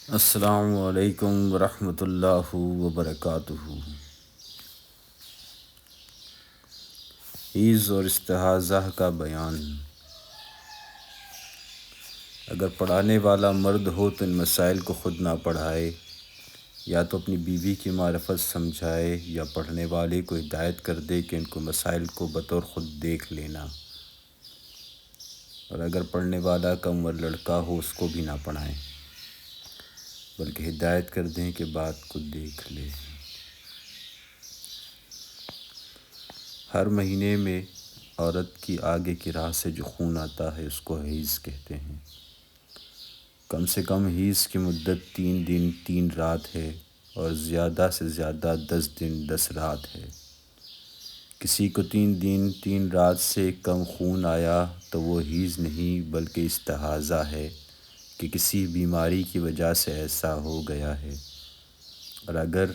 السلام علیکم ورحمۃ اللہ وبرکاتہ۔ حیض اور استحاضہ کا بیان۔ اگر پڑھانے والا مرد ہو تو ان مسائل کو خود نہ پڑھائے، یا تو اپنی بیوی کی معرفت سمجھائے یا پڑھنے والے کو ہدایت کر دے کہ ان کو مسائل کو بطور خود دیکھ لینا، اور اگر پڑھنے والا کم عمر لڑکا ہو اس کو بھی نہ پڑھائیں بلکہ ہدایت کر دیں کہ بات کو دیکھ لے۔ ہر مہینے میں عورت کی آگے کی راہ سے جو خون آتا ہے اس کو حیض کہتے ہیں۔ کم سے کم حیض کی مدت 3 دن 3 رات ہے اور زیادہ سے زیادہ 10 دن 10 رات ہے۔ کسی کو 3 دن 3 رات سے کم خون آیا تو وہ حیض نہیں بلکہ استحاضہ ہے کہ کسی بیماری کی وجہ سے ایسا ہو گیا ہے، اور اگر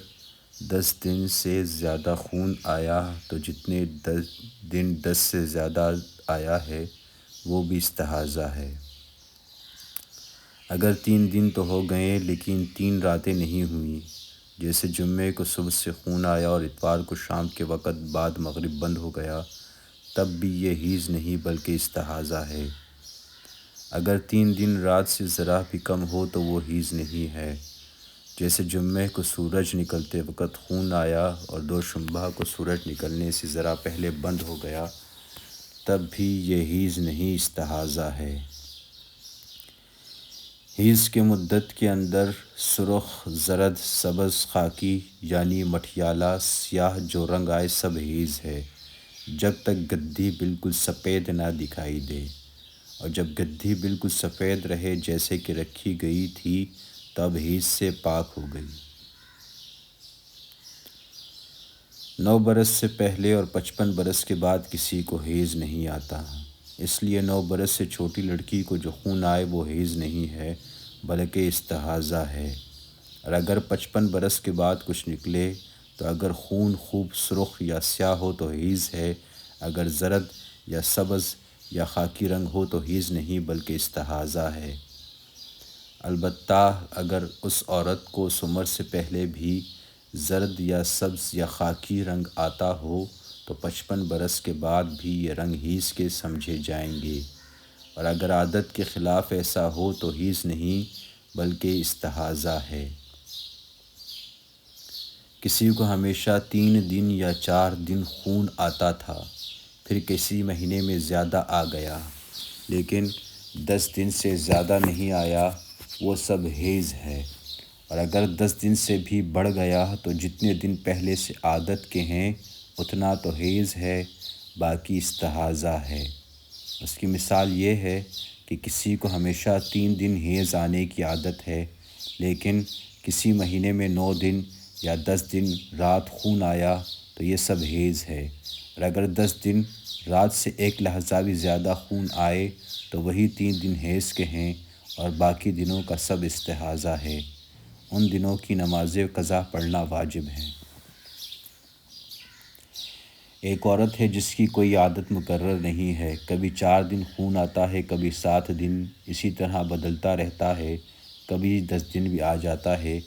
10 دن سے زیادہ خون آیا تو جتنے 10 سے زیادہ آیا ہے وہ بھی استحاضہ ہے۔ اگر 3 دن تو ہو گئے لیکن 3 راتیں نہیں ہوئیں، جیسے جمعے کو صبح سے خون آیا اور اتوار کو شام کے وقت بعد مغرب بند ہو گیا، تب بھی یہ حیض نہیں بلکہ استحاضہ ہے۔ اگر 3 دن رات سے ذرا بھی کم ہو تو وہ حیض نہیں ہے، جیسے جمعے کو سورج نکلتے وقت خون آیا اور دوشنبہ کو سورج نکلنے سے ذرا پہلے بند ہو گیا، تب بھی یہ حیض نہیں استحاضہ ہے۔ حیض کی مدت کے اندر سرخ، زرد، سبز، خاکی یعنی مٹیالہ، سیاہ جو رنگ آئے سب حیض ہے، جب تک گدی بالکل سفید نہ دکھائی دے، اور جب گدی بالکل سفید رہے جیسے کہ رکھی گئی تھی تب حیض سے پاک ہو گئی۔ 9 برس سے پہلے اور 55 برس کے بعد کسی کو حیض نہیں آتا، اس لیے 9 برس سے چھوٹی لڑکی کو جو خون آئے وہ حیض نہیں ہے بلکہ استحاضہ ہے، اور اگر 55 برس کے بعد کچھ نکلے تو اگر خون خوب سرخ یا سیاہ ہو تو حیض ہے، اگر زرد یا سبز یا خاکی رنگ ہو تو حیض نہیں بلکہ استحاضہ ہے۔ البتہ اگر اس عورت کو اس عمر سے پہلے بھی زرد یا سبز یا خاکی رنگ آتا ہو تو 55 برس کے بعد بھی یہ رنگ حیض کے سمجھے جائیں گے، اور اگر عادت کے خلاف ایسا ہو تو حیض نہیں بلکہ استحاضہ ہے۔ کسی کو ہمیشہ 3 دن یا 4 دن خون آتا تھا، پھر کسی مہینے میں زیادہ آ گیا لیکن 10 دن سے زیادہ نہیں آیا، وہ سب حیض ہے، اور اگر 10 دن سے بھی بڑھ گیا تو جتنے دن پہلے سے عادت کے ہیں اتنا تو حیض ہے، باقی استحاضہ ہے۔ اس کی مثال یہ ہے کہ کسی کو ہمیشہ 3 دن حیض آنے کی عادت ہے لیکن کسی مہینے میں 9 دن یا 10 دن رات خون آیا تو یہ سب حیض ہے، اور اگر 10 دن رات سے ایک لحظہ بھی زیادہ خون آئے تو وہی 3 دن حیض کے ہیں اور باقی دنوں کا سب استحاضہ ہے۔ ان دنوں کی نماز قضا پڑھنا واجب ہے۔ ایک عورت ہے جس کی کوئی عادت مقرر نہیں ہے، کبھی 4 دن خون آتا ہے، کبھی 7 دن، اسی طرح بدلتا رہتا ہے، کبھی 10 دن بھی آ جاتا ہے،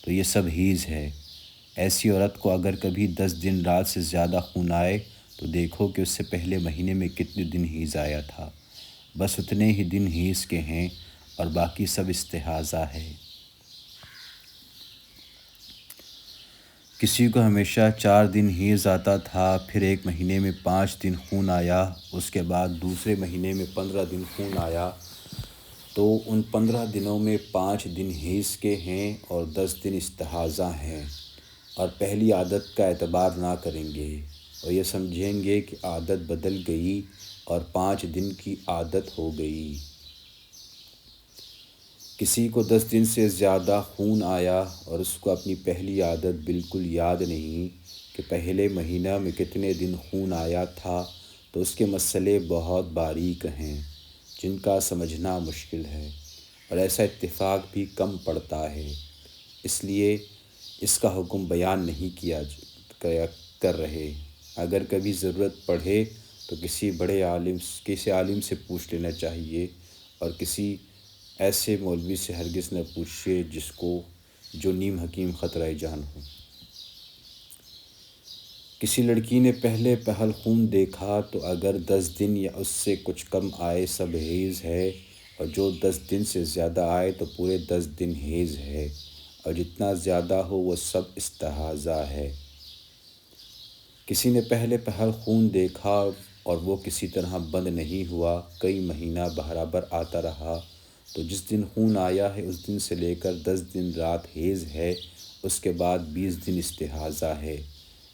تو یہ سب حیض ہے۔ ایسی عورت کو اگر کبھی 10 دن رات سے زیادہ خون آئے تو دیکھو کہ اس سے پہلے مہینے میں کتنے دن حیض آیا تھا، بس اتنے ہی دن حیض کے ہیں اور باقی سب استحاضہ ہے۔ کسی کو ہمیشہ 4 دن حیض آتا تھا، پھر ایک مہینے میں 5 دن خون آیا، اس کے بعد دوسرے مہینے میں 15 دن خون آیا، تو ان 15 دنوں میں 5 دن حیض کے ہیں اور 10 دن استحاضہ ہیں، اور پہلی عادت کا اعتبار نہ کریں گے اور یہ سمجھیں گے کہ عادت بدل گئی اور 5 دن کی عادت ہو گئی۔ کسی کو 10 دن سے زیادہ خون آیا اور اس کو اپنی پہلی عادت بالکل یاد نہیں کہ پہلے مہینہ میں کتنے دن خون آیا تھا، تو اس کے مسئلے بہت باریک ہیں جن کا سمجھنا مشکل ہے، اور ایسا اتفاق بھی کم پڑتا ہے، اس لیے اس کا حکم بیان نہیں کر رہے۔ اگر کبھی ضرورت پڑے تو کسی عالم سے پوچھ لینا چاہیے، اور کسی ایسے مولوی سے ہرگز نہ پوچھیے جو نیم حکیم خطرہ جان ہو۔ کسی لڑکی نے پہلے پہل خون دیکھا تو اگر 10 دن یا اس سے کچھ کم آئے سب حیض ہے، اور جو 10 دن سے زیادہ آئے تو پورے 10 دن حیض ہے، اور جتنا زیادہ ہو وہ سب استحاضہ ہے۔ کسی نے پہلے پہل خون دیکھا اور وہ کسی طرح بند نہیں ہوا، کئی مہینہ برابر آتا رہا، تو جس دن خون آیا ہے اس دن سے لے کر 10 دن رات حیض ہے، اس کے بعد 20 دن استحاضہ ہے۔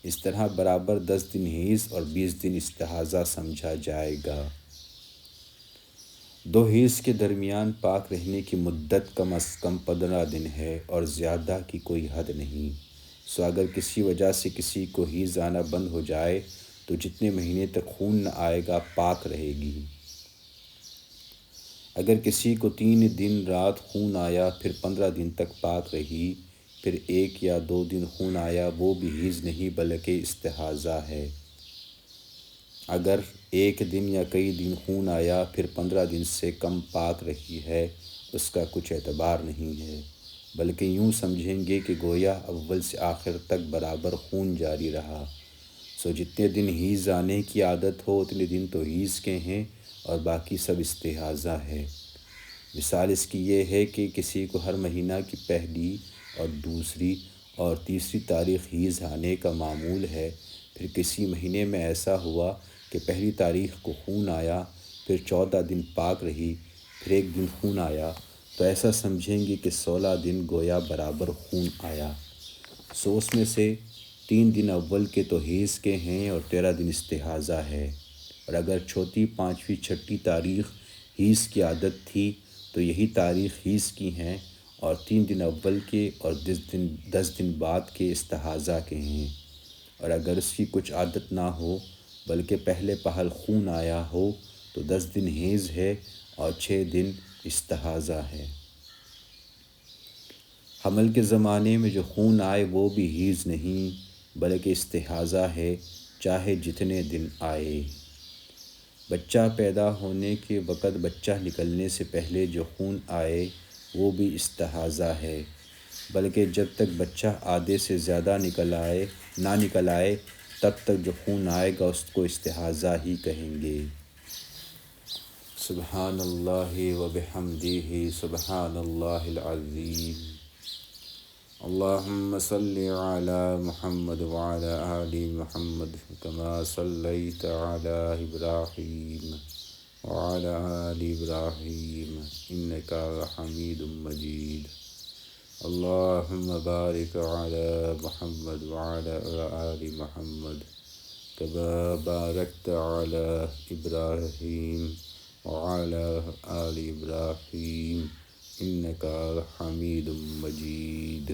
اس طرح برابر 10 دن حیض اور 20 دن استحاضہ سمجھا جائے گا۔ 2 حیض کے درمیان پاک رہنے کی مدت کم از کم 15 دن ہے اور زیادہ کی کوئی حد نہیں۔ سو اگر کسی وجہ سے کسی کو حیض آنا بند ہو جائے تو جتنے مہینے تک خون نہ آئے گا پاک رہے گی۔ اگر کسی کو 3 دن رات خون آیا پھر 15 دن تک پاک رہی، پھر 1 یا 2 دن خون آیا، وہ بھی حیض نہیں بلکہ استحاضہ ہے۔ اگر 1 دن یا کئی دن خون آیا پھر 15 دن سے کم پاک رہی ہے، اس کا کچھ اعتبار نہیں ہے، بلکہ یوں سمجھیں گے کہ گویا اول سے آخر تک برابر خون جاری رہا۔ سو جتنے دن حیض آنے کی عادت ہو اتنے دن تو حیض کے ہیں اور باقی سب استحاضہ ہے۔ مثال اس کی یہ ہے کہ کسی کو ہر مہینہ کی پہلی اور دوسری اور تیسری تاریخ حیض آنے کا معمول ہے، پھر کسی مہینے میں ایسا ہوا کہ پہلی تاریخ کو خون آیا، پھر 14 دن پاک رہی، پھر 1 دن خون آیا، تو ایسا سمجھیں گے کہ 16 دن گویا برابر خون آیا۔ سو اس میں سے 3 دن اول کے تو حیض کے ہیں اور 13 دن استحاضہ ہے، اور اگر چوتھی، پانچویں، چھٹی تاریخ حیض کی عادت تھی تو یہی تاریخ حیض کی ہیں، اور 3 دن اول کے اور 10 دن بعد کے استحاضہ کے ہیں، اور اگر اس کی کچھ عادت نہ ہو بلکہ پہلے پہل خون آیا ہو تو 10 دن حیض ہے اور 6 دن استحاضہ ہے۔ حمل کے زمانے میں جو خون آئے وہ بھی حیض نہیں بلکہ استحاضہ ہے، چاہے جتنے دن آئے۔ بچہ پیدا ہونے کے وقت بچہ نکلنے سے پہلے جو خون آئے وہ بھی استحاضہ ہے، بلکہ جب تک بچہ آدھے سے زیادہ نہ نکل آئے تب تک جو خون آئے گا اس کو استحاضہ ہی کہیں گے۔ سبحان اللہ و بحمدہ، سبحان اللہ العظیم۔ اللہم صلی علی محمد وعلی آل محمد کما صلیت علی ابراہیم وعلی آل ابراہیم انکا حمید مجید۔ اللہم بارک علی محمد وعلی آل محمد کما بارکت علی ابراہیم وعلی آل ابراہیم انکا حمید مجید۔